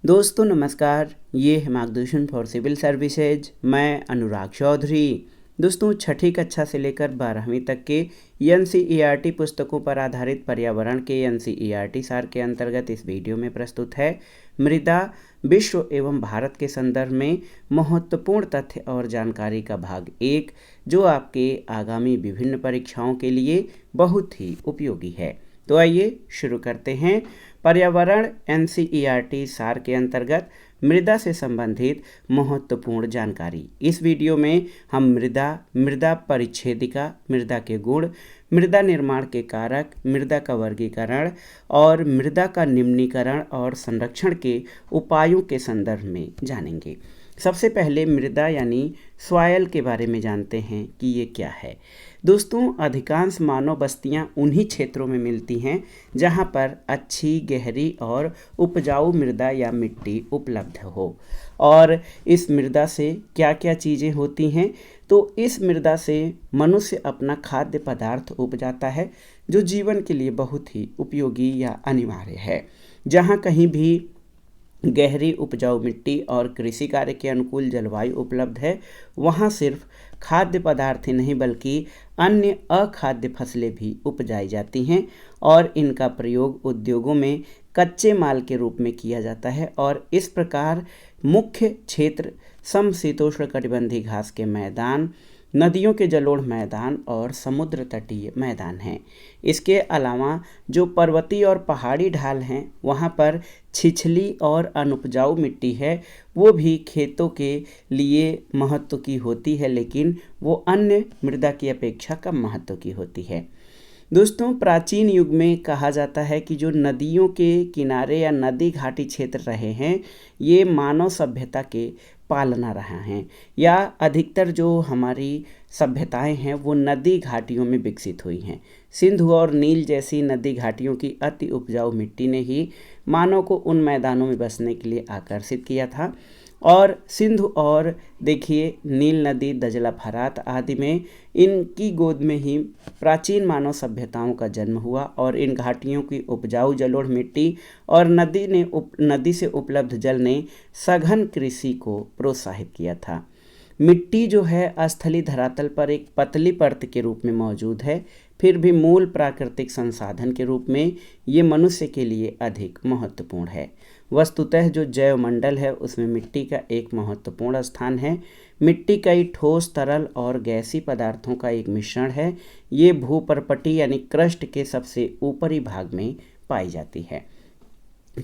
दोस्तों नमस्कार, ये है मार्गदर्शन फॉर सिविल सर्विसेज। मैं अनुराग चौधरी। दोस्तों छठी कक्षा से लेकर 12वीं तक के एनसीईआरटी पुस्तकों पर आधारित पर्यावरण के एनसीईआरटी सार के अंतर्गत इस वीडियो में प्रस्तुत है मृदा विश्व एवं भारत के संदर्भ में महत्वपूर्ण तथ्य और जानकारी का भाग 1, जो आपके आगामी विभिन्न परीक्षाओं के लिए बहुत ही उपयोगी है। तो आइए शुरू करते हैं। पर्यावरण एनसीईआरटी सार के अंतर्गत मृदा से संबंधित महत्वपूर्ण जानकारी। इस वीडियो में हम मृदा परिच्छेदिका, मृदा के गुण, मृदा निर्माण के कारक, मृदा का वर्गीकरण और मृदा का निम्नीकरण और संरक्षण के उपायों के संदर्भ में जानेंगे। सबसे पहले मृदा यानी सॉयल के बारे में जानते हैं कि ये क्या है। दोस्तों अधिकांश मानव बस्तियां उन्हीं क्षेत्रों में मिलती हैं जहां पर अच्छी, गहरी और उपजाऊ मृदा या मिट्टी उपलब्ध हो। और इस मृदा से क्या क्या चीज़ें होती हैं, तो इस मृदा से मनुष्य अपना खाद्य पदार्थ उपजाता है, जो जीवन के लिए बहुत ही उपयोगी या अनिवार्य है। जहाँ कहीं भी गहरी उपजाऊ मिट्टी और कृषि कार्य के अनुकूल जलवायु उपलब्ध है, वहाँ सिर्फ खाद्य पदार्थ ही नहीं बल्कि अन्य अखाद्य फसलें भी उपजाई जाती हैं और इनका प्रयोग उद्योगों में कच्चे माल के रूप में किया जाता है। और इस प्रकार मुख्य क्षेत्र समशीतोष्ण कटिबंधीय घास के मैदान, नदियों के जलोढ़ मैदान और समुद्र तटीय मैदान हैं। इसके अलावा जो पर्वतीय और पहाड़ी ढाल हैं, वहाँ पर छिछली और अनुपजाऊ मिट्टी है, वो भी खेतों के लिए महत्व की होती है, लेकिन वो अन्य मृदा की अपेक्षा कम महत्व की होती है। दोस्तों प्राचीन युग में कहा जाता है कि जो नदियों के किनारे या नदी घाटी क्षेत्र रहे हैं, ये मानव सभ्यता के पालना रहा हैं, या अधिकतर जो हमारी सभ्यताएं हैं वो नदी घाटियों में विकसित हुई हैं। सिंधु और नील जैसी नदी घाटियों की अति उपजाऊ मिट्टी ने ही मानव को उन मैदानों में बसने के लिए आकर्षित किया था। और सिंधु और देखिए नील नदी, दजला, फरात आदि में इनकी गोद में ही प्राचीन मानव सभ्यताओं का जन्म हुआ और इन घाटियों की उपजाऊ जलोढ़ मिट्टी और नदी से उपलब्ध जल ने सघन कृषि को प्रोत्साहित किया था। मिट्टी जो है स्थलीय धरातल पर एक पतली परत के रूप में मौजूद है, फिर भी मूल प्राकृतिक संसाधन के रूप में ये मनुष्य के लिए अधिक महत्वपूर्ण है। वस्तुतः जो जैव मंडल है उसमें मिट्टी का एक महत्वपूर्ण स्थान है। मिट्टी कई ठोस, तरल और गैसीय पदार्थों का एक मिश्रण है। ये भूपर्पटी यानी क्रस्ट के सबसे ऊपरी भाग में पाई जाती है।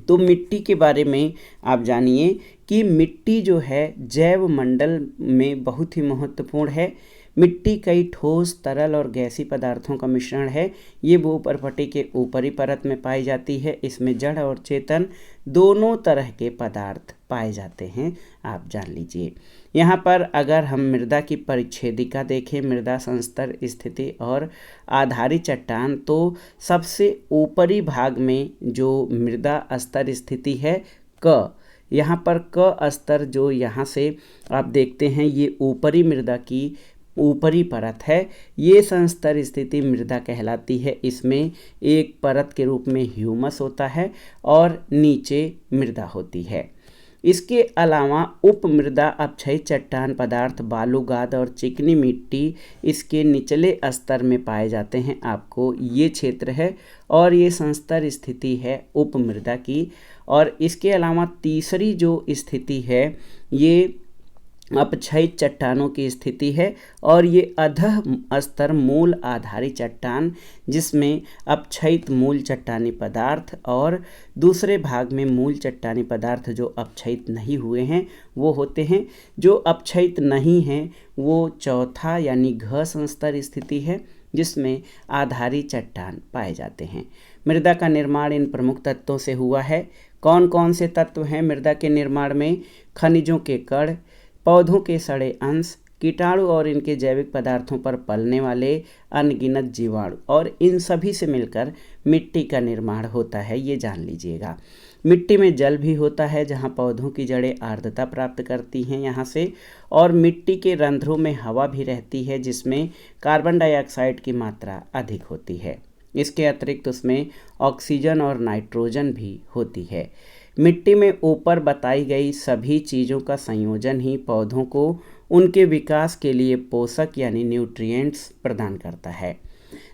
तो मिट्टी के बारे में आप जानिए कि मिट्टी जो है जैव मंडल में बहुत ही महत्वपूर्ण है। मिट्टी कई ठोस, तरल और गैसीय पदार्थों का मिश्रण है। ये भूपर्पटी के ऊपरी परत में पाई जाती है। इसमें जड़ और चेतन दोनों तरह के पदार्थ पाए जाते हैं, आप जान लीजिए। यहाँ पर अगर हम मृदा की परिच्छेदिका देखें, मृदा संस्तर स्थिति और आधारी चट्टान, तो सबसे ऊपरी भाग में जो मृदा स्तर स्थिति है क, यहाँ पर क स्तर जो यहाँ से आप देखते हैं, ये ऊपरी मृदा की ऊपरी परत है। ये संस्तर स्थिति मृदा कहलाती है। इसमें एक परत के रूप में ह्यूमस होता है और नीचे मृदा होती है। इसके अलावा उप मृदा अपक्षयी चट्टान पदार्थ, बालू, गाद और चिकनी मिट्टी इसके निचले स्तर में पाए जाते हैं। आपको ये क्षेत्र है और ये संस्तर स्थिति है उप मृदा की। और इसके अलावा तीसरी जो स्थिति है ये अपक्षयी चट्टानों की स्थिति है और ये अधः स्तर मूल आधारी चट्टान, जिसमें अपक्षयित मूल चट्टानी पदार्थ और दूसरे भाग में मूल चट्टानी पदार्थ जो अपक्षयित नहीं हुए हैं वो होते हैं। जो अपक्षयित नहीं हैं वो चौथा यानी घ संस्तर स्थिति है, जिसमें आधारी चट्टान पाए जाते हैं। मृदा का निर्माण इन प्रमुख तत्वों से हुआ है। कौन कौन से तत्व हैं मृदा के निर्माण में? खनिजों के कण, पौधों के सड़े अंश, कीटाणु और इनके जैविक पदार्थों पर पलने वाले अनगिनत जीवाणु, और इन सभी से मिलकर मिट्टी का निर्माण होता है, ये जान लीजिएगा। मिट्टी में जल भी होता है, जहाँ पौधों की जड़ें आर्द्रता प्राप्त करती हैं यहाँ से, और मिट्टी के रंध्रों में हवा भी रहती है, जिसमें कार्बन डाइऑक्साइड की मात्रा अधिक होती है। इसके अतिरिक्त उसमें ऑक्सीजन और नाइट्रोजन भी होती है। मिट्टी में ऊपर बताई गई सभी चीज़ों का संयोजन ही पौधों को उनके विकास के लिए पोषक यानी न्यूट्रिएंट्स प्रदान करता है।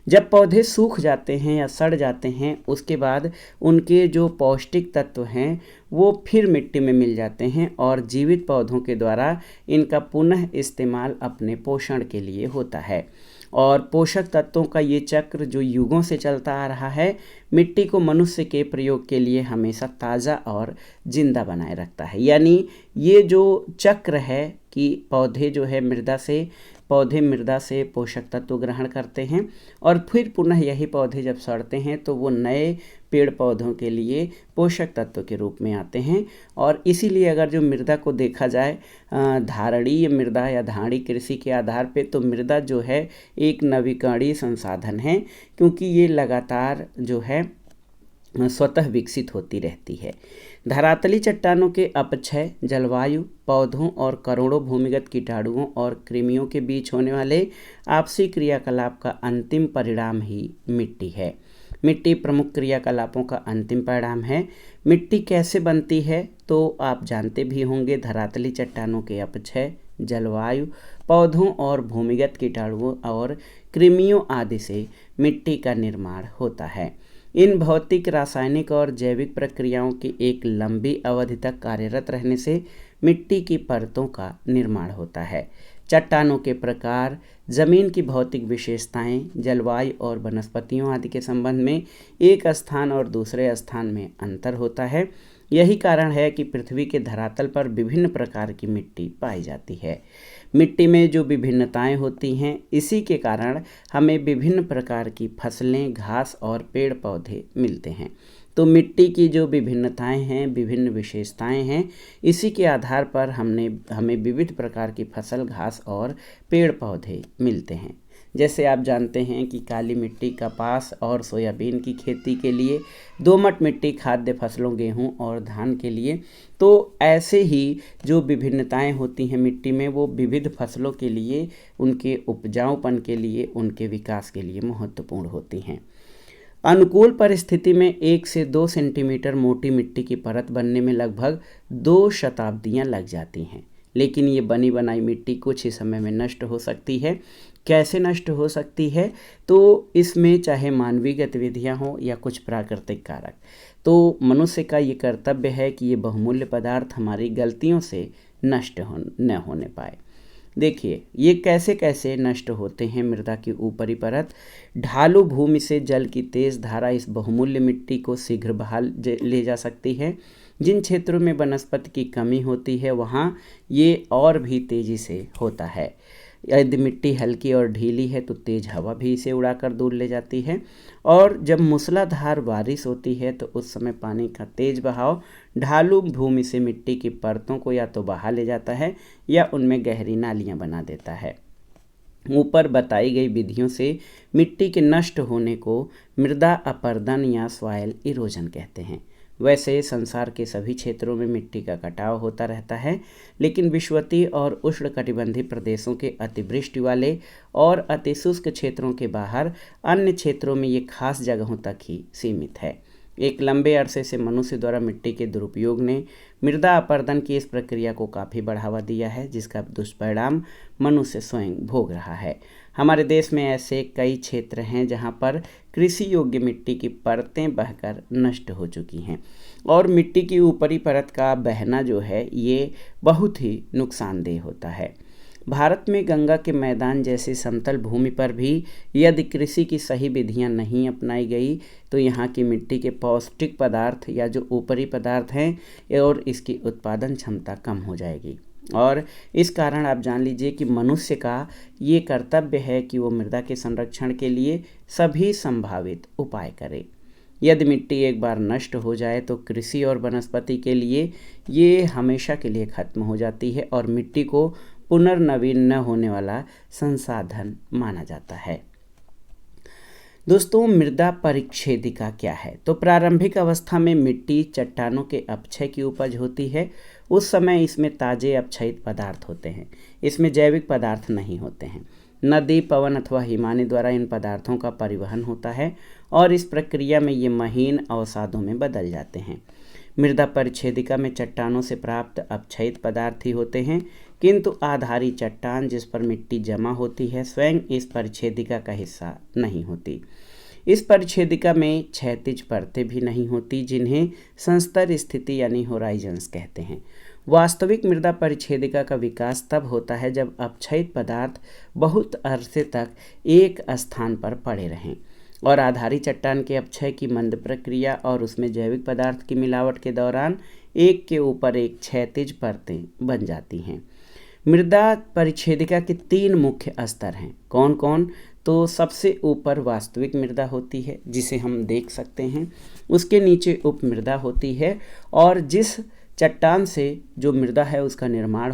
जब पौधे सूख जाते हैं या सड़ जाते हैं, उसके बाद उनके जो पौष्टिक तत्व हैं वो फिर मिट्टी में मिल जाते हैं और जीवित पौधों के द्वारा इनका पुनः इस्तेमाल अपने पोषण के लिए होता है। और पोषक तत्वों का ये चक्र जो युगों से चलता आ रहा है, मिट्टी को मनुष्य के प्रयोग के लिए हमेशा ताज़ा और जिंदा बनाए रखता है। यानी ये जो चक्र है कि पौधे मृदा से पोषक तत्व ग्रहण करते हैं और फिर पुनः यही पौधे जब सड़ते हैं तो वो नए पेड़ पौधों के लिए पोषक तत्व के रूप में आते हैं। और इसीलिए अगर जो मृदा को देखा जाए धारणीय मृदा या धाड़ी कृषि के आधार पे, तो मृदा जो है एक नवीकरणीय संसाधन है, क्योंकि ये लगातार जो है स्वतः विकसित होती रहती है। धरातली चट्टानों के अपक्षय, जलवायु, पौधों और करोड़ों भूमिगत कीटाणुओं और कृमियों के बीच होने वाले आपसी क्रियाकलाप का अंतिम परिणाम ही मिट्टी है। मिट्टी प्रमुख क्रियाकलापों का अंतिम परिणाम है। मिट्टी कैसे बनती है तो आप जानते भी होंगे। धरातली चट्टानों के अपक्षय, जलवायु, पौधों और भूमिगत कीटाणुओं और कृमियों आदि से मिट्टी का निर्माण होता है। इन भौतिक, रासायनिक और जैविक प्रक्रियाओं की एक लंबी अवधि तक कार्यरत रहने से मिट्टी की परतों का निर्माण होता है। चट्टानों के प्रकार, जमीन की भौतिक विशेषताएं, जलवायु और वनस्पतियों आदि के संबंध में एक स्थान और दूसरे स्थान में अंतर होता है। यही कारण है कि पृथ्वी के धरातल पर विभिन्न प्रकार की मिट्टी पाई जाती है। मिट्टी में जो विभिन्नताएं होती हैं, इसी के कारण हमें विभिन्न प्रकार की फसलें, घास और पेड़ पौधे मिलते हैं। तो मिट्टी की जो विभिन्नताएं हैं, विभिन्न विशेषताएं हैं, इसी के आधार पर हमें विविध प्रकार की फसल, घास और पेड़ पौधे मिलते हैं। जैसे आप जानते हैं कि काली मिट्टी कपास और सोयाबीन की खेती के लिए, दोमट मिट्टी खाद्य फसलों, गेहूं और धान के लिए। तो ऐसे ही जो विभिन्नताएं होती हैं मिट्टी में, वो विविध फसलों के लिए, उनके उपजाऊपन के लिए, उनके विकास के लिए महत्वपूर्ण होती हैं। अनुकूल परिस्थिति में 1 से 2 सेंटीमीटर मोटी मिट्टी की परत बनने में लगभग 2 शताब्दियां लग जाती हैं। लेकिन ये बनी बनाई मिट्टी कुछ ही समय में नष्ट हो सकती है। कैसे नष्ट हो सकती है? तो इसमें चाहे मानवीय गतिविधियां हों या कुछ प्राकृतिक कारक, तो मनुष्य का ये कर्तव्य है कि ये बहुमूल्य पदार्थ हमारी गलतियों से नष्ट न होने पाए। देखिए ये कैसे कैसे नष्ट होते हैं। मृदा की ऊपरी परत, ढालू भूमि से जल की तेज धारा इस बहुमूल्य मिट्टी को शीघ्र बहा ले जा सकती है। जिन क्षेत्रों में वनस्पति की कमी होती है वहाँ ये और भी तेज़ी से होता है। यदि मिट्टी हल्की और ढीली है तो तेज़ हवा भी इसे उड़ाकर दूर ले जाती है। और जब मूसलाधार बारिश होती है तो उस समय पानी का तेज बहाव ढालू भूमि से मिट्टी की परतों को या तो बहा ले जाता है या उनमें गहरी नालियाँ बना देता है। ऊपर बताई गई विधियों से मिट्टी के नष्ट होने को मृदा अपरदन या सॉइल इरोजन कहते हैं। वैसे संसार के सभी क्षेत्रों में मिट्टी का कटाव होता रहता है, लेकिन विषुवतीय और उष्णकटिबंधीय प्रदेशों के अतिवृष्टि वाले और अतिशुष्क क्षेत्रों के बाहर अन्य क्षेत्रों में ये खास जगहों तक ही सीमित है। एक लंबे अरसे से मनुष्य द्वारा मिट्टी के दुरुपयोग ने मृदा अपरदन की इस प्रक्रिया को काफ़ी बढ़ावा दिया है, जिसका दुष्परिणाम मनुष्य स्वयं भोग रहा है। हमारे देश में ऐसे कई क्षेत्र हैं जहां पर कृषि योग्य मिट्टी की परतें बहकर नष्ट हो चुकी हैं और मिट्टी की ऊपरी परत का बहना जो है ये बहुत ही नुकसानदेह होता है। भारत में गंगा के मैदान जैसी समतल भूमि पर भी यदि कृषि की सही विधियां नहीं अपनाई गई तो यहाँ की मिट्टी के पौष्टिक पदार्थ या जो ऊपरी पदार्थ हैं और इसकी उत्पादन क्षमता कम हो जाएगी। और इस कारण आप जान लीजिए कि मनुष्य का ये कर्तव्य है कि वो मृदा के संरक्षण के लिए सभी संभावित उपाय करे। यदि मिट्टी एक बार नष्ट हो जाए तो कृषि और वनस्पति के लिए ये हमेशा के लिए खत्म हो जाती है और मिट्टी को पुनर्नवीन न होने वाला संसाधन माना जाता है। दोस्तों, मृदा परिच्छेदिका क्या है? तो प्रारंभिक अवस्था में मिट्टी चट्टानों के अपक्षय की उपज होती है। उस समय इसमें ताजे अपक्षयित पदार्थ होते हैं, इसमें जैविक पदार्थ नहीं होते हैं। नदी, पवन अथवा हिमानी द्वारा इन पदार्थों का परिवहन होता है और इस प्रक्रिया में ये महीन अवसादों में बदल जाते हैं। मृदा परिच्छेदिका में चट्टानों से प्राप्त अपक्षयित पदार्थ ही होते हैं, किंतु आधारी चट्टान जिस पर मिट्टी जमा होती है स्वयं इस परिच्छेदिका का हिस्सा नहीं होती। इस परिच्छेदिका में क्षैतिज परतें भी नहीं होती, जिन्हें संस्तर स्थिति यानी होराइजन्स कहते हैं। वास्तविक मृदा परिच्छेदिका का विकास तब होता है जब अपक्षयित पदार्थ बहुत अरसे तक एक स्थान पर पड़े रहें और आधारी चट्टान के अपक्षय की मंद प्रक्रिया और उसमें जैविक पदार्थ की मिलावट के दौरान एक के ऊपर एक क्षैतिज परतें बन जाती हैं। मृदा परिच्छेदिका के 3 मुख्य स्तर हैं। कौन कौन? तो सबसे ऊपर वास्तविक मृदा होती है जिसे हम देख सकते हैं, उसके नीचे उपमृदा होती है और जिस चट्टान से जो मृदा है उसका निर्माण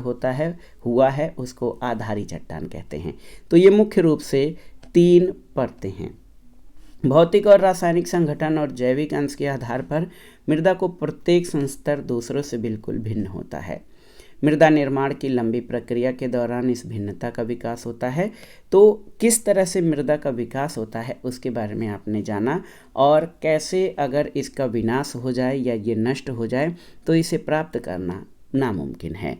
हुआ है उसको आधारी चट्टान कहते हैं। तो ये मुख्य रूप से 3 परतें हैं। भौतिक और रासायनिक संगठन और जैविक अंश के आधार पर मृदा को प्रत्येक संस्तर दूसरों से बिल्कुल भिन्न होता है। मृदा निर्माण की लंबी प्रक्रिया के दौरान इस भिन्नता का विकास होता है। तो किस तरह से मृदा का विकास होता है उसके बारे में आपने जाना और कैसे अगर इसका विनाश हो जाए या ये नष्ट हो जाए तो इसे प्राप्त करना नामुमकिन है।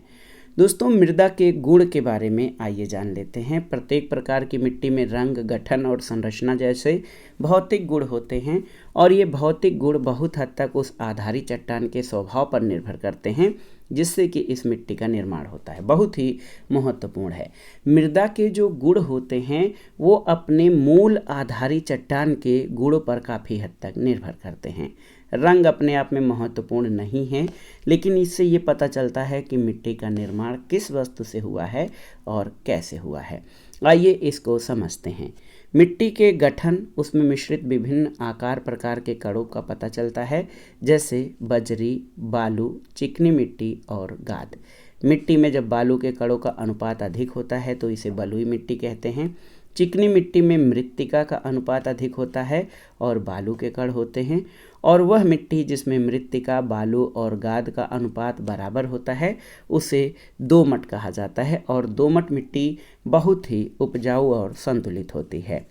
दोस्तों, मृदा के गुण के बारे में आइए जान लेते हैं। प्रत्येक प्रकार की मिट्टी में रंग, गठन और संरचना जैसे भौतिक गुण होते हैं और ये भौतिक गुण बहुत हद तक उस आधारी चट्टान के स्वभाव पर निर्भर करते हैं जिससे कि इस मिट्टी का निर्माण होता है। बहुत ही महत्वपूर्ण है। मृदा के जो गुण होते हैं वो अपने मूल आधारी चट्टान के गुणों पर काफ़ी हद तक निर्भर करते हैं। रंग अपने आप में महत्वपूर्ण नहीं है, लेकिन इससे ये पता चलता है कि मिट्टी का निर्माण किस वस्तु से हुआ है और कैसे हुआ है। आइए इसको समझते हैं। मिट्टी के गठन, उसमें मिश्रित विभिन्न आकार प्रकार के कणों का पता चलता है, जैसे बजरी, बालू, चिकनी मिट्टी और गाद। मिट्टी में जब बालू के कणों का अनुपात अधिक होता है तो इसे बलुई मिट्टी कहते हैं। चिकनी मिट्टी में मृत्तिका का अनुपात अधिक होता है और बालू के कण होते हैं, और वह मिट्टी जिसमें मृत्तिका, बालू और गाद का अनुपात बराबर होता है उसे दोमट कहा जाता है। और दोमट मिट्टी बहुत ही उपजाऊ और संतुलित होती है।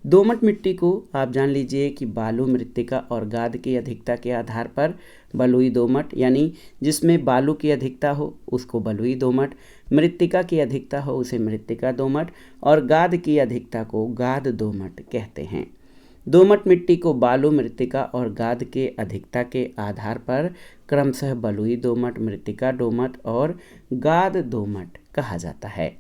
दोमट मिट्टी को आप जान लीजिए कि बालू, मृत्तिका और गाद की अधिकता के आधार पर बलुई दोमट, यानी जिसमें बालू की अधिकता हो उसको बलुई दोमट, मृत्तिका की अधिकता हो उसे मृत्तिका दोमट और गाद की अधिकता को गाद दोमट कहते हैं। दोमट मिट्टी को बालू, मृत्तिका और गाद के अधिकता के आधार पर क्रमशः बलुई दोमट, मृत्तिका दोमट और गाद दोमट कहा जाता है।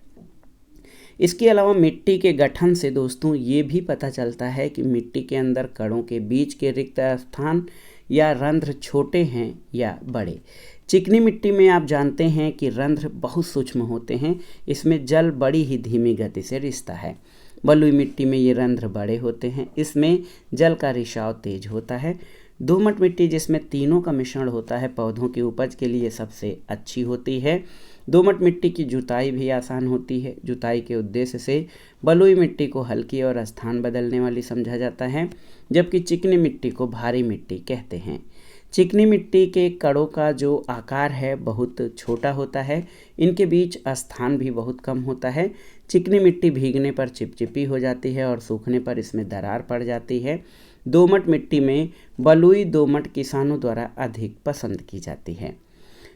इसके अलावा मिट्टी के गठन से दोस्तों ये भी पता चलता है कि मिट्टी के अंदर कणों के बीच के रिक्त स्थान या रंध्र छोटे हैं या बड़े। चिकनी मिट्टी में आप जानते हैं कि रंध्र बहुत सूक्ष्म होते हैं, इसमें जल बड़ी ही धीमी गति से रिसता है। बलुई मिट्टी में ये रंध्र बड़े होते हैं, इसमें जल का रिसाव तेज होता है। दोमट मिट्टी जिसमें तीनों का मिश्रण होता है पौधों की उपज के लिए सबसे अच्छी होती है। दोमट मिट्टी की जुताई भी आसान होती है। जुताई के उद्देश्य से बलुई मिट्टी को हल्की और स्थान बदलने वाली समझा जाता है, जबकि चिकनी मिट्टी को भारी मिट्टी कहते हैं। चिकनी मिट्टी के कणों का जो आकार है बहुत छोटा होता है, इनके बीच स्थान भी बहुत कम होता है। चिकनी मिट्टी भीगने पर चिपचिपी हो जाती है और सूखने पर इसमें दरार पड़ जाती है। दोमट मिट्टी में बलुई दोमट किसानों द्वारा अधिक पसंद की जाती है।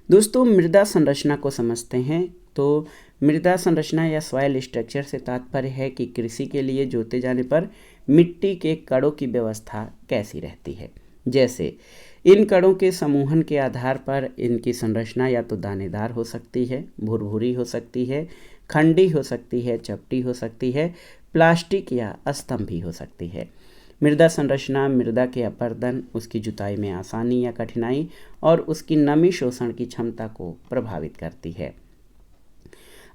दोस्तों, मृदा संरचना को समझते हैं। तो मृदा संरचना या सॉइल स्ट्रक्चर से तात्पर्य है कि कृषि के लिए जोते जाने पर मिट्टी के कणों की व्यवस्था कैसी रहती है। जैसे इन कणों के समूहन के आधार पर इनकी संरचना या तो दानेदार हो सकती है, भुरभुरी हो सकती है, खंडी हो सकती है, चपटी हो सकती है, प्लास्टिक या स्तंभी हो सकती है। मृदा संरचना मृदा के अपर्दन, उसकी जुताई में आसानी या कठिनाई और उसकी नमी शोषण की क्षमता को प्रभावित करती है।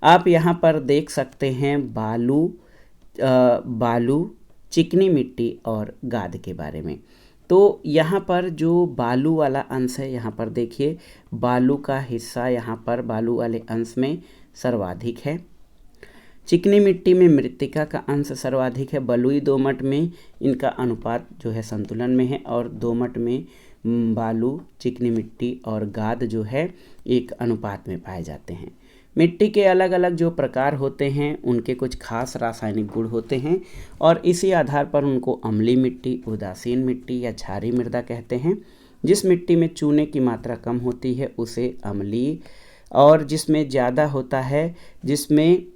आप यहाँ पर देख सकते हैं बालू, चिकनी मिट्टी और गाद के बारे में। तो यहाँ पर जो बालू वाला अंश है, यहाँ पर देखिए बालू का हिस्सा यहाँ पर बालू वाले अंश में सर्वाधिक है। चिकनी मिट्टी में मृत्तिका का अंश सर्वाधिक है। बलुई दोमट में इनका अनुपात जो है संतुलन में है और दोमट में बालू, चिकनी मिट्टी और गाद जो है एक अनुपात में पाए जाते हैं। मिट्टी के अलग अलग जो प्रकार होते हैं उनके कुछ खास रासायनिक गुण होते हैं और इसी आधार पर उनको अम्लीय मिट्टी, उदासीन मिट्टी या क्षारीय मृदा कहते हैं। जिस मिट्टी में चूने की मात्रा कम होती है उसे अम्लीय, और जिसमें ज़्यादा होता है, जिसमें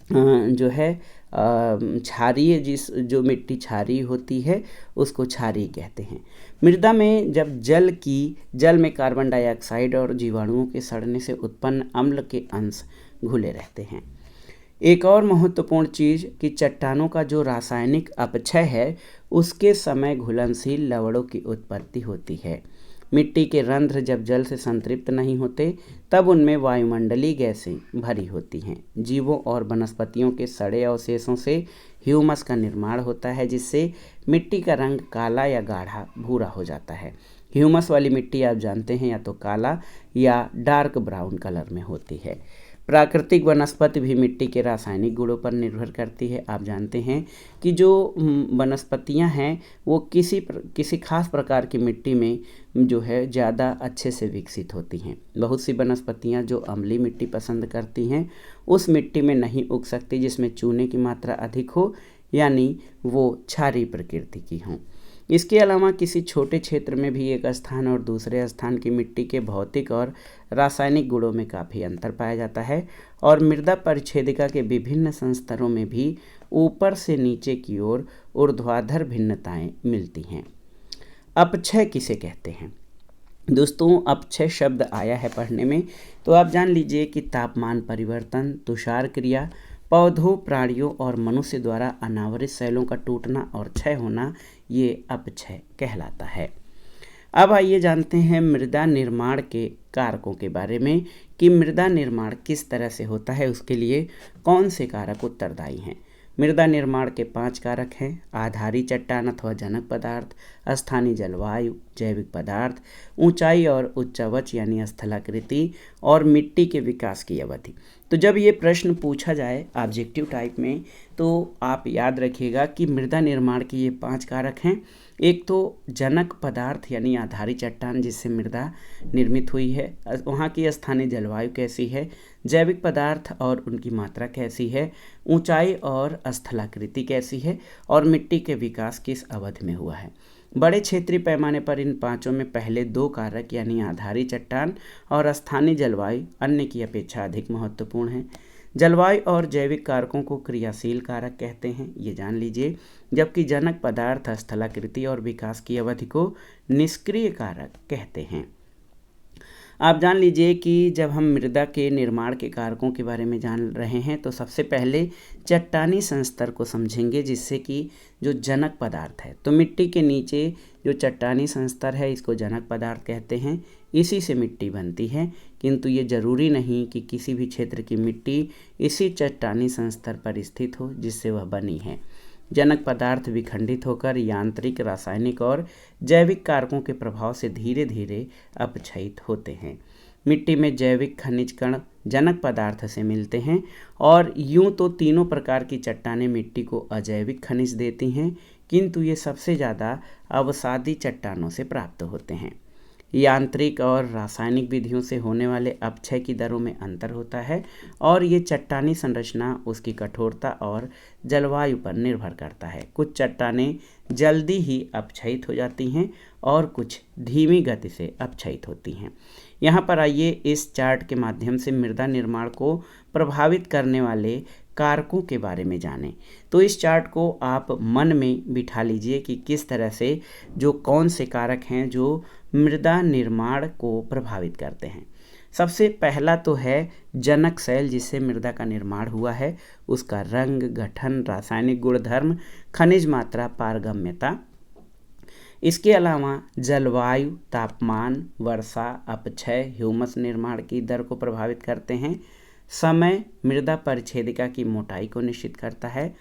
जो है क्षारीय, जो मिट्टी क्षारीय होती है उसको क्षारीय कहते हैं। मृदा में जब जल में कार्बन डाइऑक्साइड और जीवाणुओं के सड़ने से उत्पन्न अम्ल के अंश घुले रहते हैं। एक और महत्वपूर्ण चीज़ कि चट्टानों का जो रासायनिक अपक्षय है उसके समय घुलनशील लवणों की उत्पत्ति होती है। मिट्टी के रंध्र जब जल से संतृप्त नहीं होते तब उनमें वायुमंडलीय गैसें भरी होती हैं। जीवों और वनस्पतियों के सड़े अवशेषों से ह्यूमस का निर्माण होता है, जिससे मिट्टी का रंग काला या गाढ़ा भूरा हो जाता है। ह्यूमस वाली मिट्टी आप जानते हैं या तो काला या डार्क ब्राउन कलर में होती है। प्राकृतिक वनस्पति भी मिट्टी के रासायनिक गुणों पर निर्भर करती है। आप जानते हैं कि जो वनस्पतियां हैं वो किसी खास प्रकार की मिट्टी में जो है ज़्यादा अच्छे से विकसित होती हैं। बहुत सी वनस्पतियां जो अम्लीय मिट्टी पसंद करती हैं उस मिट्टी में नहीं उग सकती जिसमें चूने की मात्रा अधिक हो, यानी वो क्षारीय प्रकृति की हों। इसके अलावा किसी छोटे क्षेत्र में भी एक स्थान और दूसरे स्थान की मिट्टी के भौतिक और रासायनिक गुणों में काफ़ी अंतर पाया जाता है, और मृदा परिच्छेदिका के विभिन्न संस्तरों में भी ऊपर से नीचे की ओर ऊर्ध्वाधर भिन्नताएं मिलती हैं। अपक्षय किसे कहते हैं? दोस्तों, अपक्षय शब्द आया है पढ़ने में, तो आप जान लीजिए कि तापमान परिवर्तन, तुषार क्रिया, पौधों, प्राणियों और मनुष्य द्वारा अनावरित शैलों का टूटना और क्षय होना, ये अपक्षय कहलाता है। अब आइए जानते हैं मृदा निर्माण के कारकों के बारे में कि मृदा निर्माण किस तरह से होता है, उसके लिए कौन से कारक उत्तरदायी हैं। मृदा निर्माण के 5 कारक हैं: आधारी चट्टान अथवा जनक पदार्थ, स्थानीय जलवायु, जैविक पदार्थ, ऊंचाई और उच्चावच यानी स्थलाकृति, और मिट्टी के विकास की अवधि। तो जब ये प्रश्न पूछा जाए ऑब्जेक्टिव टाइप में तो आप याद रखिएगा कि मृदा निर्माण के ये 5 कारक हैं। एक तो जनक पदार्थ यानी आधारी चट्टान जिससे मृदा निर्मित हुई है, वहाँ की स्थानीय जलवायु कैसी है, जैविक पदार्थ और उनकी मात्रा कैसी है, ऊंचाई और स्थलाकृति कैसी है, और मिट्टी के विकास किस अवधि में हुआ है। बड़े क्षेत्रीय पैमाने पर इन 5 में पहले 2 कारक यानी आधारी चट्टान और स्थानीय जलवायु अन्य की अपेक्षा अधिक महत्वपूर्ण हैं। जलवायु और जैविक कारकों को क्रियाशील कारक कहते हैं, ये जान लीजिए, जबकि जनक पदार्थ, स्थलाकृति और विकास की अवधि को निष्क्रिय कारक कहते हैं। आप जान लीजिए कि जब हम मृदा के निर्माण के कारकों के बारे में जान रहे हैं तो सबसे पहले चट्टानी संस्तर को समझेंगे, जिससे कि जो जनक पदार्थ है, तो मिट्टी के नीचे जो चट्टानी संस्तर है इसको जनक पदार्थ कहते हैं। इसी से मिट्टी बनती है, किंतु ये जरूरी नहीं कि किसी भी क्षेत्र की मिट्टी इसी चट्टानी संस्तर पर स्थित हो जिससे वह बनी है। जनक पदार्थ विखंडित होकर यांत्रिक, रासायनिक और जैविक कारकों के प्रभाव से धीरे धीरे अपक्षयित होते हैं। मिट्टी में जैविक खनिज कण जनक पदार्थ से मिलते हैं, और यूं तो तीनों प्रकार की चट्टानें मिट्टी को अजैविक खनिज देती हैं, किंतु ये सबसे ज़्यादा अवसादी चट्टानों से प्राप्त होते हैं। यांत्रिक और रासायनिक विधियों से होने वाले अपक्षय की दरों में अंतर होता है, और ये चट्टानी संरचना, उसकी कठोरता और जलवायु पर निर्भर करता है। कुछ चट्टानें जल्दी ही अपक्षयित हो जाती हैं और कुछ धीमी गति से अपक्षयित होती हैं। यहाँ पर आइए इस चार्ट के माध्यम से मृदा निर्माण को प्रभावित करने वाले कारकों के बारे में जानें। तो इस चार्ट को आप मन में बिठा लीजिए कि किस तरह से जो कौन से कारक हैं जो मृदा निर्माण को प्रभावित करते हैं। सबसे पहला तो है जनक शैल, जिससे मृदा का निर्माण हुआ है, उसका रंग, गठन, रासायनिक गुणधर्म, खनिज मात्रा, पारगम्यता। इसके अलावा जलवायु, तापमान, वर्षा, अपक्षय, ह्यूमस निर्माण की दर को प्रभावित करते हैं। समय मृदा परिच्छेदिका की मोटाई को निश्चित करता है।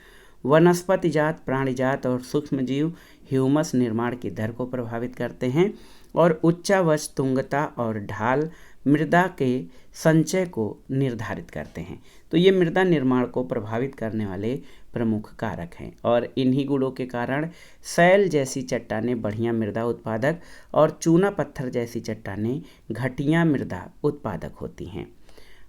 वनस्पति जात, प्राणी जात और सूक्ष्मजीव ह्यूमस निर्माण की दर को प्रभावित करते हैं, और उच्चावच, तुंगता और ढाल मृदा के संचय को निर्धारित करते हैं। तो ये मृदा निर्माण को प्रभावित करने वाले प्रमुख कारक हैं, और इन्हीं गुणों के कारण शैल जैसी चट्टानें बढ़िया मृदा उत्पादक और चूना पत्थर जैसी चट्टानें घटिया मृदा उत्पादक होती हैं।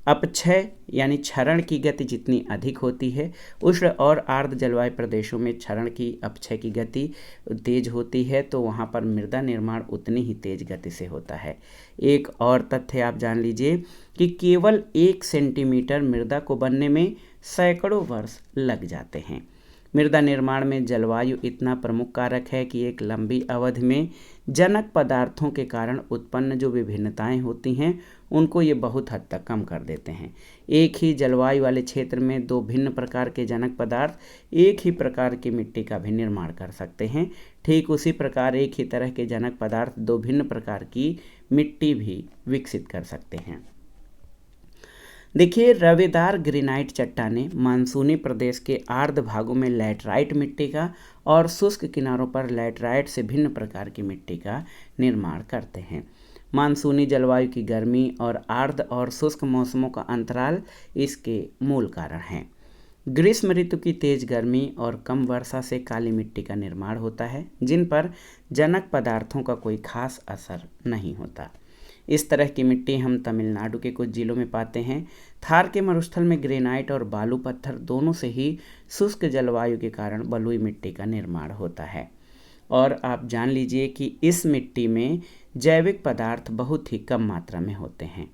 अपक्षय यानी क्षरण की गति जितनी अधिक होती है, उष्ण और आर्द्र जलवायु प्रदेशों में क्षरण की अपक्षय की गति तेज होती है, तो वहाँ पर मृदा निर्माण उतनी ही तेज गति से होता है। एक और तथ्य आप जान लीजिए कि केवल 1 सेंटीमीटर मृदा को बनने में सैकड़ों वर्ष लग जाते हैं। मृदा निर्माण में जलवायु इतना प्रमुख कारक है कि एक लंबी अवधि में जनक पदार्थों के कारण उत्पन्न जो विभिन्नताएं होती हैं उनको ये बहुत हद तक कम कर देते हैं। एक ही जलवायु वाले क्षेत्र में दो भिन्न प्रकार के जनक पदार्थ एक ही प्रकार की मिट्टी का भी निर्माण कर सकते हैं। ठीक उसी प्रकार एक ही तरह के जनक पदार्थ दो भिन्न प्रकार की मिट्टी भी विकसित कर सकते हैं। देखिए, रवेदार ग्रेनाइट चट्टानें मानसूनी प्रदेश के आर्द्र भागों में लैटराइट मिट्टी का और शुष्क किनारों पर लैटराइट से भिन्न प्रकार की मिट्टी का निर्माण करते हैं। मानसूनी जलवायु की गर्मी और आर्द्र और शुष्क मौसमों का अंतराल इसके मूल कारण हैं। ग्रीष्म ऋतु की तेज गर्मी और कम वर्षा से काली मिट्टी का निर्माण होता है, जिन पर जनक पदार्थों का कोई खास असर नहीं होता। इस तरह की मिट्टी हम तमिलनाडु के कुछ जिलों में पाते हैं। थार के मरुस्थल में ग्रेनाइट और बालू पत्थर दोनों से ही शुष्क जलवायु के कारण बलुई मिट्टी का निर्माण होता है। और आप जान लीजिए कि इस मिट्टी में जैविक पदार्थ बहुत ही कम मात्रा में होते हैं।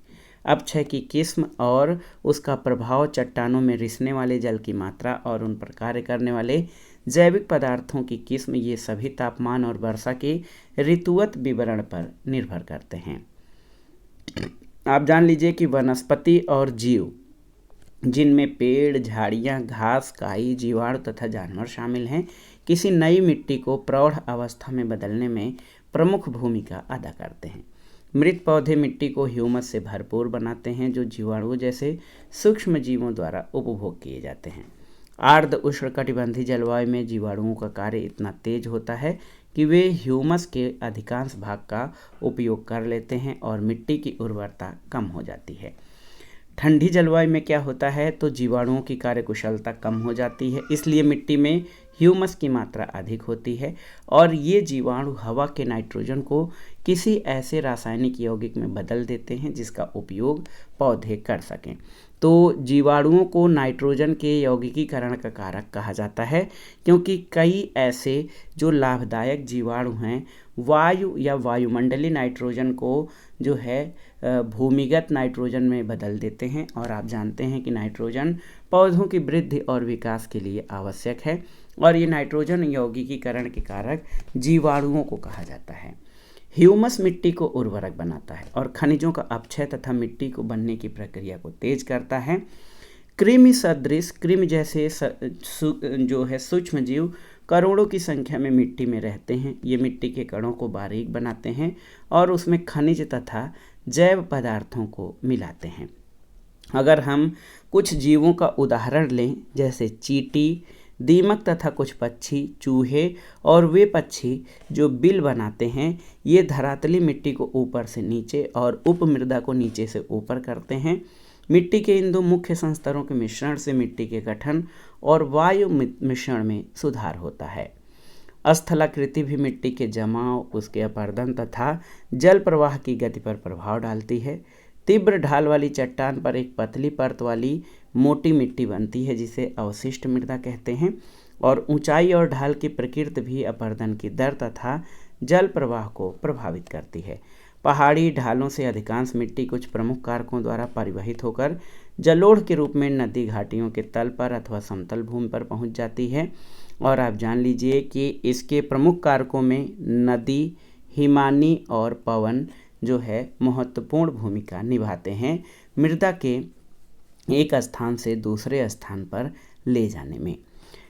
अपक्षय की किस्म और उसका प्रभाव चट्टानों में रिसने वाले जल की मात्रा और उन पर कार्य करने वाले जैविक पदार्थों की किस्म, ये सभी तापमान और वर्षा के ऋतुवत विवरण पर निर्भर करते हैं। आप जान लीजिए कि वनस्पति और जीव, जिनमें पेड़, झाड़ियाँ, घास, काई, जीवाणु तथा जानवर शामिल हैं, किसी नई मिट्टी को प्रौढ़ अवस्था में बदलने में प्रमुख भूमिका अदा करते हैं। मृत पौधे मिट्टी को ह्यूमस से भरपूर बनाते हैं, जो जीवाणुओं जैसे सूक्ष्म जीवों द्वारा उपभोग किए जाते हैं। आर्द्र उष्णकटिबंधीय जलवायु में जीवाणुओं का कार्य इतना तेज होता है कि वे ह्यूमस के अधिकांश भाग का उपयोग कर लेते हैं और मिट्टी की उर्वरता कम हो जाती है। ठंडी जलवायु में क्या होता है, तो जीवाणुओं की कार्यकुशलता कम हो जाती है, इसलिए मिट्टी में ह्यूमस की मात्रा अधिक होती है और ये जीवाणु हवा के नाइट्रोजन को किसी ऐसे रासायनिक यौगिक में बदल देते हैं जिसका उपयोग पौधे कर सकें। तो जीवाणुओं को नाइट्रोजन के यौगिकीकरण का कारक कहा जाता है, क्योंकि कई ऐसे जो लाभदायक जीवाणु हैं वायु या वायुमंडलीय नाइट्रोजन को जो है भूमिगत नाइट्रोजन में बदल देते हैं। और आप जानते हैं कि नाइट्रोजन पौधों की वृद्धि और विकास के लिए आवश्यक है और ये नाइट्रोजन यौगिकीकरण के कारक जीवाणुओं को कहा जाता है। ह्यूमस मिट्टी को उर्वरक बनाता है और खनिजों का अपक्षय तथा मिट्टी को बनने की प्रक्रिया को तेज करता है। कृमि सदृश, कृमि जैसे जो है सूक्ष्म जीव करोड़ों की संख्या में मिट्टी में रहते हैं। ये मिट्टी के कणों को बारीक बनाते हैं और उसमें खनिज तथा जैव पदार्थों को मिलाते हैं। अगर हम कुछ जीवों का उदाहरण लें, जैसे चींटी, दीमक तथा कुछ पक्षी, चूहे और वे पक्षी जो बिल बनाते हैं, ये धरातली मिट्टी को ऊपर से नीचे और उपमृदा को नीचे से ऊपर करते हैं। मिट्टी के इन दो मुख्य संस्तरों के मिश्रण से मिट्टी के गठन और वायु मिश्रण में सुधार होता है। स्थलाकृति भी मिट्टी के जमाव, उसके अपरदन तथा जल प्रवाह की गति पर प्रभाव डालती है। तीव्र ढाल वाली चट्टान पर एक पतली परत वाली मोटी मिट्टी बनती है जिसे अवशिष्ट मृदा कहते हैं। और ऊंचाई और ढाल की प्रकृति भी अपरदन की दर तथा जल प्रवाह को प्रभावित करती है। पहाड़ी ढालों से अधिकांश मिट्टी कुछ प्रमुख कारकों द्वारा परिवहित होकर जलोढ़ के रूप में नदी घाटियों के तल पर अथवा समतल भूमि पर पहुंच जाती है। और आप जान लीजिए कि इसके प्रमुख कारकों में नदी, हिमानी और पवन जो है महत्वपूर्ण भूमिका निभाते हैं मृदा के एक स्थान से दूसरे स्थान पर ले जाने में।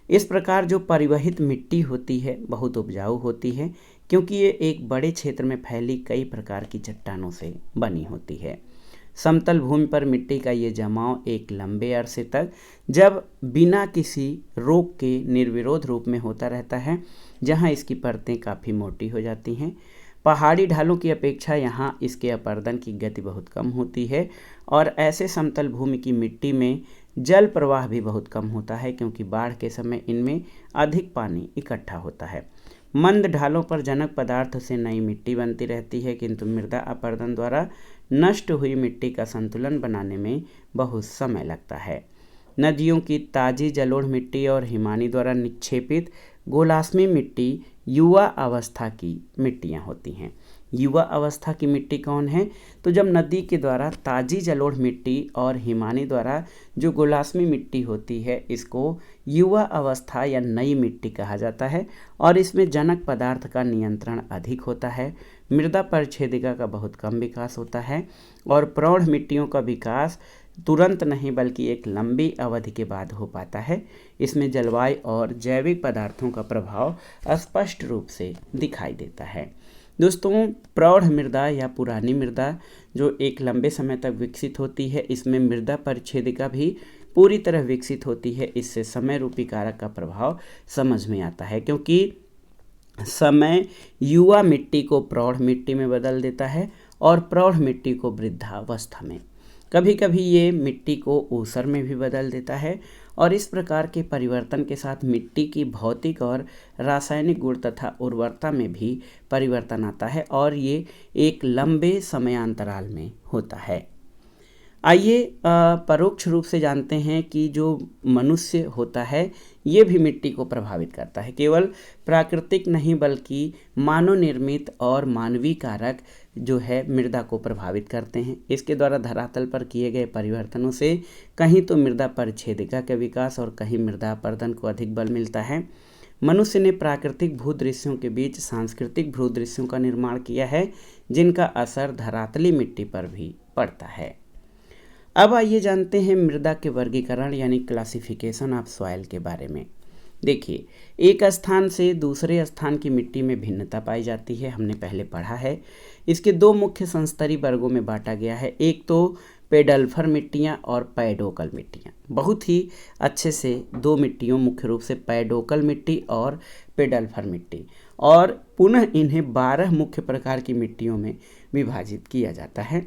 इस प्रकार जो परिवहित मिट्टी होती है बहुत उपजाऊ होती है, क्योंकि ये एक बड़े क्षेत्र में फैली कई प्रकार की चट्टानों से बनी होती है। समतल भूमि पर मिट्टी का ये जमाव एक लंबे अरसे तक जब बिना किसी रोक के निर्विरोध रूप में होता रहता है, जहाँ इसकी परतें काफ़ी मोटी हो जाती हैं। पहाड़ी ढालों की अपेक्षा यहाँ इसके अपरदन की गति बहुत कम होती है और ऐसे समतल भूमि की मिट्टी में जल प्रवाह भी बहुत कम होता है, क्योंकि बाढ़ के समय इनमें अधिक पानी इकट्ठा होता है। मंद ढालों पर जनक पदार्थ से नई मिट्टी बनती रहती है, किंतु मृदा अपरदन द्वारा नष्ट हुई मिट्टी का संतुलन बनाने में बहुत समय लगता है। नदियों की ताज़ी जलोढ़ मिट्टी और हिमानी द्वारा निक्षेपित गोलाश्मी मिट्टी युवा अवस्था की मिट्टियाँ होती हैं। युवा अवस्था की मिट्टी कौन है? तो जब नदी के द्वारा ताज़ी जलोढ़ मिट्टी और हिमानी द्वारा जो गोलाश्मी मिट्टी होती है, इसको युवा अवस्था या नई मिट्टी कहा जाता है और इसमें जनक पदार्थ का नियंत्रण अधिक होता है। मृदा परिच्छेदिका का बहुत कम विकास होता है और प्रौढ़ मिट्टियों का विकास तुरंत नहीं बल्कि एक लंबी अवधि के बाद हो पाता है। इसमें जलवायु और जैविक पदार्थों का प्रभाव स्पष्ट रूप से दिखाई देता है। दोस्तों, प्रौढ़ मृदा या पुरानी मृदा जो एक लंबे समय तक विकसित होती है, इसमें मृदा परिच्छेदिका भी पूरी तरह विकसित होती है। इससे समय रूपी कारक का प्रभाव समझ में आता है, क्योंकि समय युवा मिट्टी को प्रौढ़ मिट्टी में बदल देता है और प्रौढ़ मिट्टी को वृद्धावस्था में। कभी कभी ये मिट्टी को ऊसर में भी बदल देता है और इस प्रकार के परिवर्तन के साथ मिट्टी की भौतिक और रासायनिक गुण तथा उर्वरता में भी परिवर्तन आता है और ये एक लंबे समयांतराल में होता है। आइए परोक्ष रूप से जानते हैं कि जो मनुष्य होता है ये भी मिट्टी को प्रभावित करता है। केवल प्राकृतिक नहीं बल्कि मानव निर्मित और मानवीय कारक जो है मृदा को प्रभावित करते हैं। इसके द्वारा धरातल पर किए गए परिवर्तनों से कहीं तो मृदा परिच्छेदिका के विकास और कहीं मृदा अपरदन को अधिक बल मिलता है। मनुष्य ने प्राकृतिक भूदृश्यों के बीच सांस्कृतिक भूदृश्यों का निर्माण किया है, जिनका असर धरातली मिट्टी पर भी पड़ता है। अब आइए जानते हैं मृदा के वर्गीकरण यानी क्लासिफिकेशन ऑफ सॉइल के बारे में। देखिए, एक स्थान से दूसरे स्थान की मिट्टी में भिन्नता पाई जाती है, हमने पहले पढ़ा है। इसके दो मुख्य संस्तरी वर्गों में बांटा गया है। एक तो पेडल्फर मिट्टियाँ और पैडोकल मिट्टियाँ। बहुत ही अच्छे से दो मिट्टियों, मुख्य रूप से पैडोकल मिट्टी और पेडल्फर मिट्टी, और पुनः इन्हें 12 मुख्य प्रकार की मिट्टियों में विभाजित किया जाता है।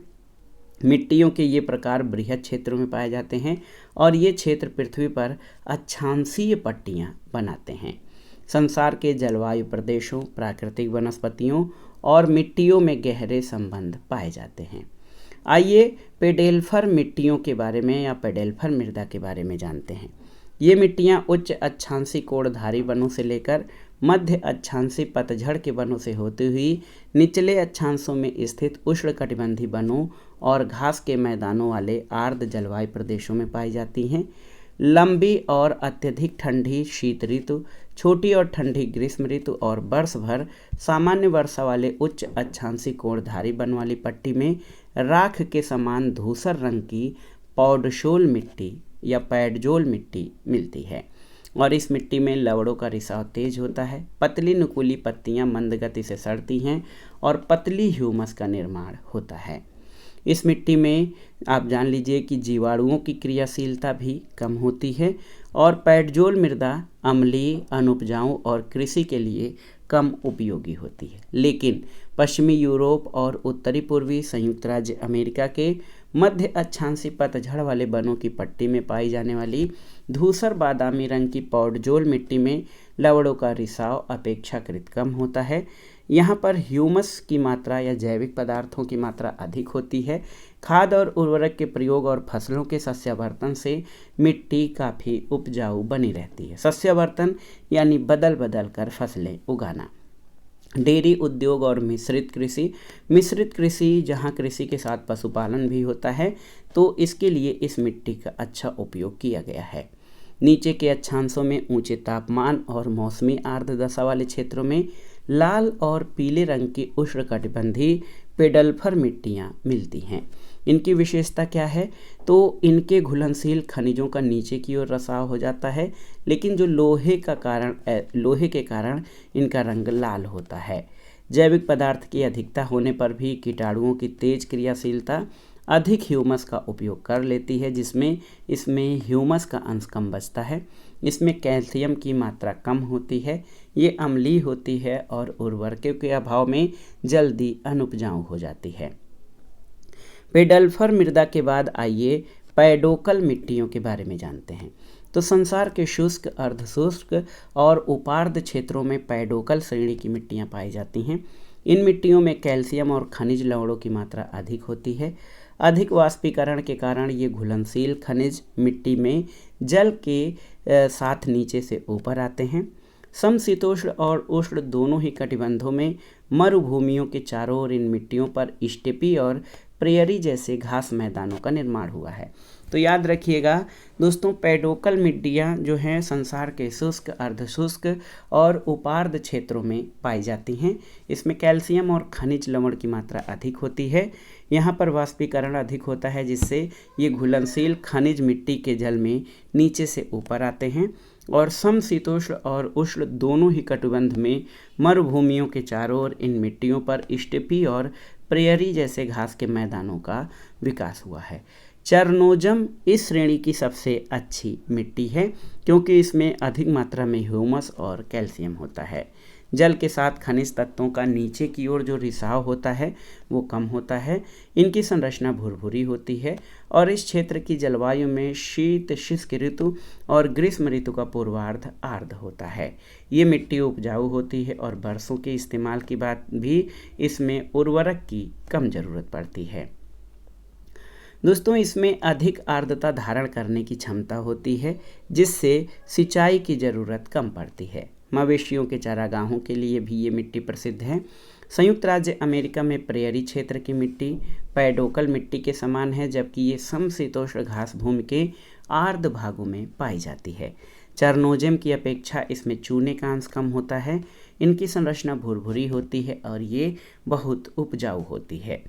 मिट्टियों के ये प्रकार बृहद क्षेत्रों में पाए जाते हैं और ये क्षेत्र पृथ्वी पर अक्षांशीय पट्टियाँ बनाते हैं। संसार के जलवायु प्रदेशों, प्राकृतिक वनस्पतियों और मिट्टियों में गहरे संबंध पाए जाते हैं। आइए पेडेल्फर मिट्टियों के बारे में या पेडेल्फर मृदा के बारे में जानते हैं। ये मिट्टियाँ उच्च अक्षांशी कोणधारी वनों से लेकर मध्य अक्षांशी पतझड़ के वनों से होती हुई निचले अक्षांशों में स्थित उष्णकटिबंधीय वनों और घास के मैदानों वाले आर्द्र जलवायु प्रदेशों में पाई जाती हैं। लंबी और अत्यधिक ठंडी शीत ऋतु, छोटी और ठंडी ग्रीष्म ऋतु और वर्ष भर सामान्य वर्षा वाले उच्च अक्षांशी कोणधारी वन वाली पट्टी में राख के समान धूसर रंग की पौडशोल मिट्टी या पैडजोल मिट्टी मिलती है और इस मिट्टी में लवड़ों का रिसाव तेज होता है। पतली नुकीली पत्तियां मंद गति से सड़ती हैं और पतली ह्यूमस का निर्माण होता है। इस मिट्टी में आप जान लीजिए कि जीवाणुओं की क्रियाशीलता भी कम होती है और पैडजोल मृदा अम्लीय, अनुपजाऊ और कृषि के लिए कम उपयोगी होती है। लेकिन पश्चिमी यूरोप और उत्तरी पूर्वी संयुक्त राज्य अमेरिका के मध्य अक्षांशी पतझड़ वाले वनों की पट्टी में पाई जाने वाली धूसर बादामी रंग की पौडजोल मिट्टी में लवड़ों का रिसाव अपेक्षाकृत कम होता है। यहाँ पर ह्यूमस की मात्रा या जैविक पदार्थों की मात्रा अधिक होती है। खाद और उर्वरक के प्रयोग और फसलों के सस्यावर्तन से मिट्टी काफ़ी उपजाऊ बनी रहती है। सस्यावर्तन यानी बदल बदल कर फसलें उगाना। डेयरी उद्योग और मिश्रित कृषि जहाँ कृषि के साथ पशुपालन भी होता है, तो इसके लिए इस मिट्टी का अच्छा उपयोग किया गया है। नीचे के अक्षांशों में ऊंचे तापमान और मौसमी आर्द्र दशा वाले क्षेत्रों में लाल और पीले रंग की उष्णकटिबंधीय पेडल्फर मिट्टियाँ मिलती हैं। इनकी विशेषता क्या है? तो इनके घुलनशील खनिजों का नीचे की ओर रसाव हो जाता है, लेकिन जो लोहे के कारण इनका रंग लाल होता है। जैविक पदार्थ की अधिकता होने पर भी कीटाणुओं की तेज क्रियाशीलता अधिक ह्यूमस का उपयोग कर लेती है, जिसमें इसमें ह्यूमस का अंश कम बचता है। इसमें कैल्शियम की मात्रा कम होती है, ये अम्लीय होती है और उर्वरकों के अभाव में जल्दी अनुपजाऊ हो जाती है। पेडल्फर मृदा के बाद आइए पैडोकल मिट्टियों के बारे में जानते हैं। तो संसार के शुष्क, अर्धशुष्क और उपार्द्र क्षेत्रों में पैडोकल श्रेणी की मिट्टियाँ पाई जाती हैं। इन मिट्टियों में कैल्शियम और खनिज लवणों की मात्रा अधिक होती है। अधिक वाष्पीकरण के कारण ये घुलनशील खनिज मिट्टी में जल के साथ नीचे से ऊपर आते हैं। समशीतोष्ण और उष्ण दोनों ही कटिबंधों में मरुभूमियों के चारों ओर इन मिट्टियों पर स्टेपी और प्रेयरी जैसे घास मैदानों का निर्माण हुआ है। तो याद रखिएगा दोस्तों, पैडोकल मिट्टियाँ जो हैं संसार के शुष्क, अर्धशुष्क और उपार्द क्षेत्रों में पाई जाती हैं। इसमें कैल्शियम और खनिज लवण की मात्रा अधिक होती है। यहाँ पर वाष्पीकरण अधिक होता है, जिससे ये घुलनशील खनिज मिट्टी के जल में नीचे से ऊपर आते हैं। और समशीतोष्ण और उष्ण दोनों ही कटिबंध में मरुभूमियों के चारों ओर इन मिट्टियों पर स्टेपी और प्रेयरी जैसे घास के मैदानों का विकास हुआ है। चरनोजम इस श्रेणी की सबसे अच्छी मिट्टी है, क्योंकि इसमें अधिक मात्रा में ह्यूमस और कैल्शियम होता है। जल के साथ खनिज तत्वों का नीचे की ओर जो रिसाव होता है वो कम होता है। इनकी संरचना भुरभुरी होती है और इस क्षेत्र की जलवायु में शीत शुष्क ऋतु और ग्रीष्म ऋतु का पूर्वार्ध आर्द्र होता है। ये मिट्टी उपजाऊ होती है और बरसों के इस्तेमाल की बात भी इसमें उर्वरक की कम ज़रूरत पड़ती है। दोस्तों, इसमें अधिक आर्द्रता धारण करने की क्षमता होती है, जिससे सिंचाई की ज़रूरत कम पड़ती है। मवेशियों के चारागाहों के लिए भी ये मिट्टी प्रसिद्ध है। संयुक्त राज्य अमेरिका में प्रेयरी क्षेत्र की मिट्टी पैडोकल मिट्टी के समान है, जबकि ये समशीतोष्ण घास भूमि के आर्द्र भागों में पाई जाती है। चरनोजेम की अपेक्षा इसमें चूने का अंश कम होता है। इनकी संरचना भुरभुरी होती है और ये बहुत उपजाऊ होती है।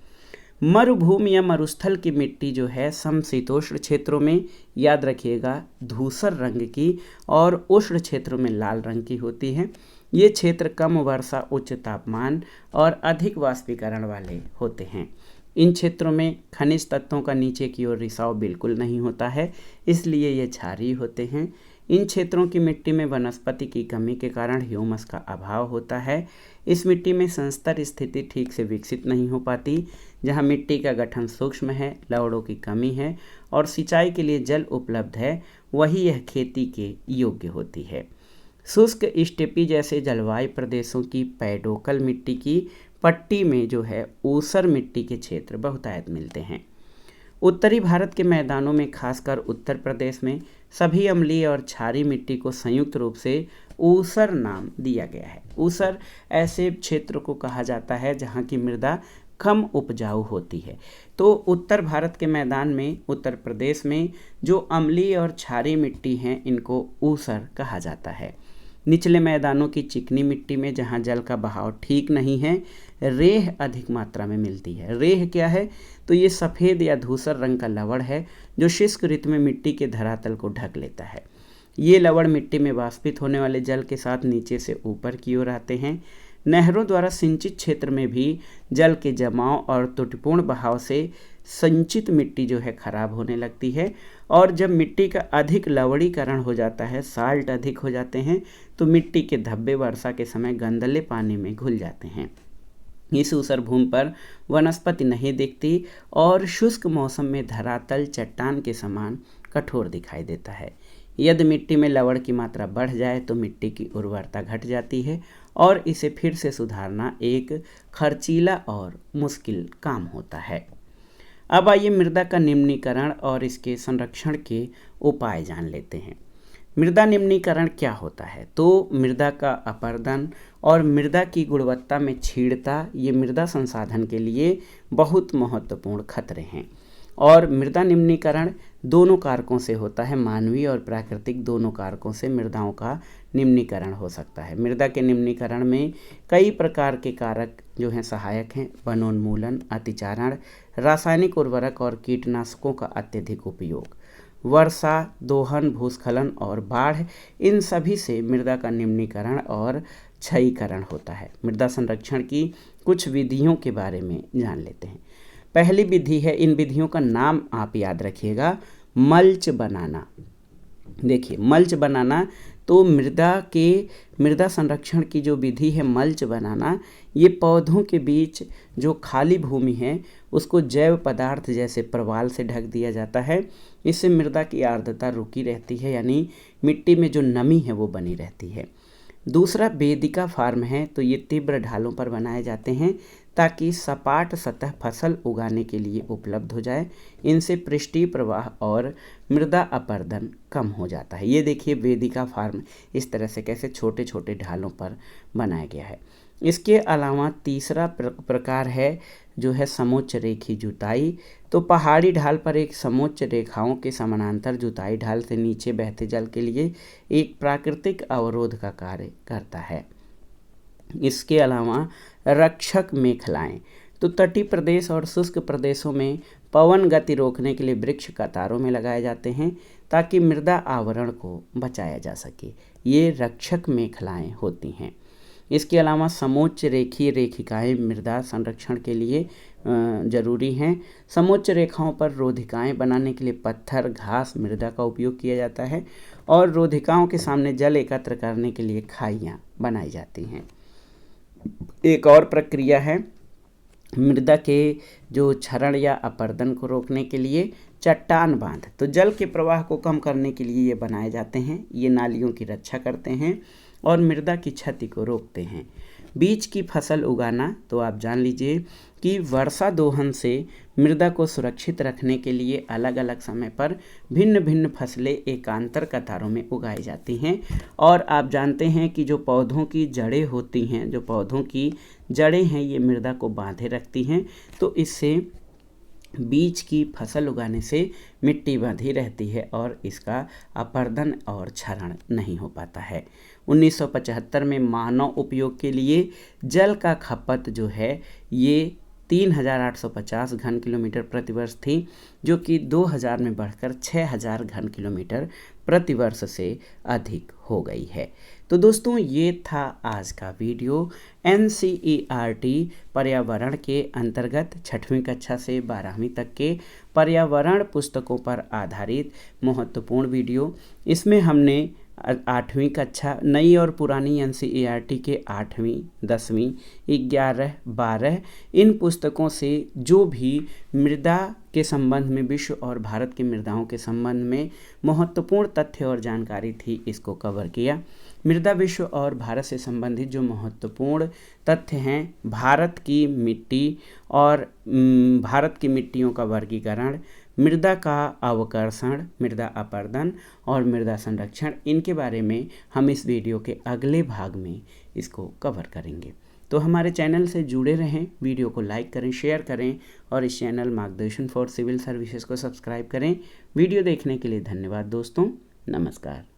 मरुभूमि या मरुस्थल की मिट्टी जो है समशीतोष्ण क्षेत्रों में, याद रखिएगा, धूसर रंग की और उष्ण क्षेत्रों में लाल रंग की होती है। ये क्षेत्र कम वर्षा, उच्च तापमान और अधिक वाष्पीकरण वाले होते हैं। इन क्षेत्रों में खनिज तत्वों का नीचे की ओर रिसाव बिल्कुल नहीं होता है, इसलिए ये क्षारीय होते हैं। इन क्षेत्रों की मिट्टी में वनस्पति की कमी के कारण ह्यूमस का अभाव होता है। इस मिट्टी में संस्तर स्थिति ठीक से विकसित नहीं हो पाती। जहाँ मिट्टी का गठन सूक्ष्म है, लवणों की कमी है और सिंचाई के लिए जल उपलब्ध है, वही यह खेती के योग्य होती है। शुष्क स्टेपी जैसे जलवायु प्रदेशों की पैडोकल मिट्टी की पट्टी में जो है ऊसर मिट्टी के क्षेत्र बहुतायत मिलते हैं। उत्तरी भारत के मैदानों में, खासकर उत्तर प्रदेश में, सभी अम्लीय और क्षारीय मिट्टी को संयुक्त रूप से ऊसर नाम दिया गया है। ऊसर ऐसे क्षेत्र को कहा जाता है जहाँ की मृदा कम उपजाऊ होती है। तो उत्तर भारत के मैदान में, उत्तर प्रदेश में जो अम्लीय और क्षारीय मिट्टी हैं, इनको ऊसर कहा जाता है। निचले मैदानों की चिकनी मिट्टी में, जहाँ जल का बहाव ठीक नहीं है, रेह अधिक मात्रा में मिलती है। रेह क्या है? तो ये सफ़ेद या धूसर रंग का लवण है जो शुष्क ऋतु में मिट्टी के धरातल को ढक लेता है। ये लवण मिट्टी में वाष्पित होने वाले जल के साथ नीचे से ऊपर की ओर आते हैं। नहरों द्वारा सिंचित क्षेत्र में भी जल के जमाव और त्रुटिपूर्ण बहाव से संचित मिट्टी जो है खराब होने लगती है। और जब मिट्टी का अधिक लवणीकरण हो जाता है, साल्ट अधिक हो जाते हैं, तो मिट्टी के धब्बे वर्षा के समय गंदले पानी में घुल जाते हैं। इस ऊसर भूमि पर वनस्पति नहीं दिखती और शुष्क मौसम में धरातल चट्टान के समान कठोर दिखाई देता है। यदि मिट्टी में लवण की मात्रा बढ़ जाए तो मिट्टी की उर्वरता घट जाती है और इसे फिर से सुधारना एक खर्चीला और मुश्किल काम होता है। अब आइए मृदा का निम्नीकरण और इसके संरक्षण के उपाय जान लेते हैं। मृदा निम्नीकरण क्या होता है? तो मृदा का अपर्दन और मृदा की गुणवत्ता में छीड़ता, ये मृदा संसाधन के लिए बहुत महत्वपूर्ण खतरे हैं। और मृदा निम्नीकरण दोनों कारकों से होता है, मानवीय और प्राकृतिक दोनों कारकों से मृदाओं का निम्नीकरण हो सकता है। मृदा के निम्नीकरण में कई प्रकार के कारक जो हैं सहायक हैं। वनोन्मूलन, अतिचारण, रासायनिक उर्वरक और कीटनाशकों का अत्यधिक उपयोग, वर्षा, दोहन, भूस्खलन और बाढ़, इन सभी से मृदा का निम्नीकरण और क्षयीकरण होता है। मृदा संरक्षण की कुछ विधियों के बारे में जान लेते हैं। पहली विधि है, इन विधियों का नाम आप याद रखिएगा, मल्च बनाना। देखिए, मल्च बनाना तो मृदा संरक्षण की जो विधि है मल्च बनाना, ये पौधों के बीच जो खाली भूमि है उसको जैव पदार्थ जैसे प्रवाल से ढक दिया जाता है। इससे मृदा की आर्द्रता रुकी रहती है, यानी मिट्टी में जो नमी है वो बनी रहती है। दूसरा वेदिका फार्म है, तो ये तीव्र ढालों पर बनाए जाते हैं ताकि सपाट सतह फसल उगाने के लिए उपलब्ध हो जाए। इनसे पृष्ठीय प्रवाह और मृदा अपरदन कम हो जाता है। ये देखिए वेदिका फार्म इस तरह से कैसे छोटे छोटे ढालों पर बनाया गया है। इसके अलावा तीसरा प्रकार है जो है समोच्च रेखी जुताई। तो पहाड़ी ढाल पर एक समोच्च रेखाओं के समानांतर जुताई ढाल से नीचे बहते जल के लिए एक प्राकृतिक अवरोध का कार्य करता है। इसके अलावा रक्षक मेखलाएं, तो तटीय प्रदेश और शुष्क प्रदेशों में पवन गति रोकने के लिए वृक्ष कतारों में लगाए जाते हैं ताकि मृदा आवरण को बचाया जा सके। ये रक्षक मेखलाएं होती हैं। इसके अलावा समोच्च रेखीय रेखिकाएं मृदा संरक्षण के लिए जरूरी हैं। समोच्च रेखाओं पर रोधिकाएं बनाने के लिए पत्थर, घास, मृदा का उपयोग किया जाता है और रोधिकाओं के सामने जल एकत्र करने के लिए खाइयां बनाई जाती हैं। एक और प्रक्रिया है मृदा के जो क्षरण या अपरदन को रोकने के लिए चट्टान बांध। तो जल के प्रवाह को कम करने के लिए ये बनाए जाते हैं। ये नालियों की रक्षा करते हैं और मृदा की क्षति को रोकते हैं। बीज की फसल उगाना, तो आप जान लीजिए कि वर्षा दोहन से मृदा को सुरक्षित रखने के लिए अलग अलग समय पर भिन्न भिन्न फसलें एकांतर कतारों में उगाई जाती हैं। और आप जानते हैं कि जो पौधों की जड़ें होती हैं, जो पौधों की जड़ें हैं, ये मृदा को बांधे रखती हैं। तो इससे बीज की फसल उगाने से मिट्टी बंधी रहती है और इसका अपरदन और क्षरण नहीं हो पाता है। 1975 में मानव उपयोग के लिए जल का खपत जो है ये 3850 घन किलोमीटर प्रतिवर्ष थी, जो कि 2000 में बढ़कर 6000 घन किलोमीटर प्रतिवर्ष से अधिक हो गई है। तो दोस्तों ये था आज का वीडियो NCERT पर्यावरण के अंतर्गत 6वीं कक्षा से 12वीं तक के पर्यावरण पुस्तकों पर आधारित महत्वपूर्ण वीडियो। इसमें हमने 8वीं कक्षा नई और पुरानी NCERT के 8वीं, 10वीं, 11, 12 इन पुस्तकों से जो भी मृदा के संबंध में, विश्व और भारत की मृदाओं के संबंध में महत्वपूर्ण तथ्य और जानकारी थी, इसको कवर किया। मृदा विश्व और भारत से संबंधित जो महत्वपूर्ण तथ्य हैं, भारत की मिट्टी और भारत की मिट्टियों का वर्गीकरण, मृदा का अवकर्षण, मृदा अपरदन और मृदा संरक्षण, इनके बारे में हम इस वीडियो के अगले भाग में इसको कवर करेंगे। तो हमारे चैनल से जुड़े रहें, वीडियो को लाइक करें, शेयर करें और इस चैनल मार्गदर्शन फॉर सिविल सर्विसेज को सब्सक्राइब करें। वीडियो देखने के लिए धन्यवाद दोस्तों, नमस्कार।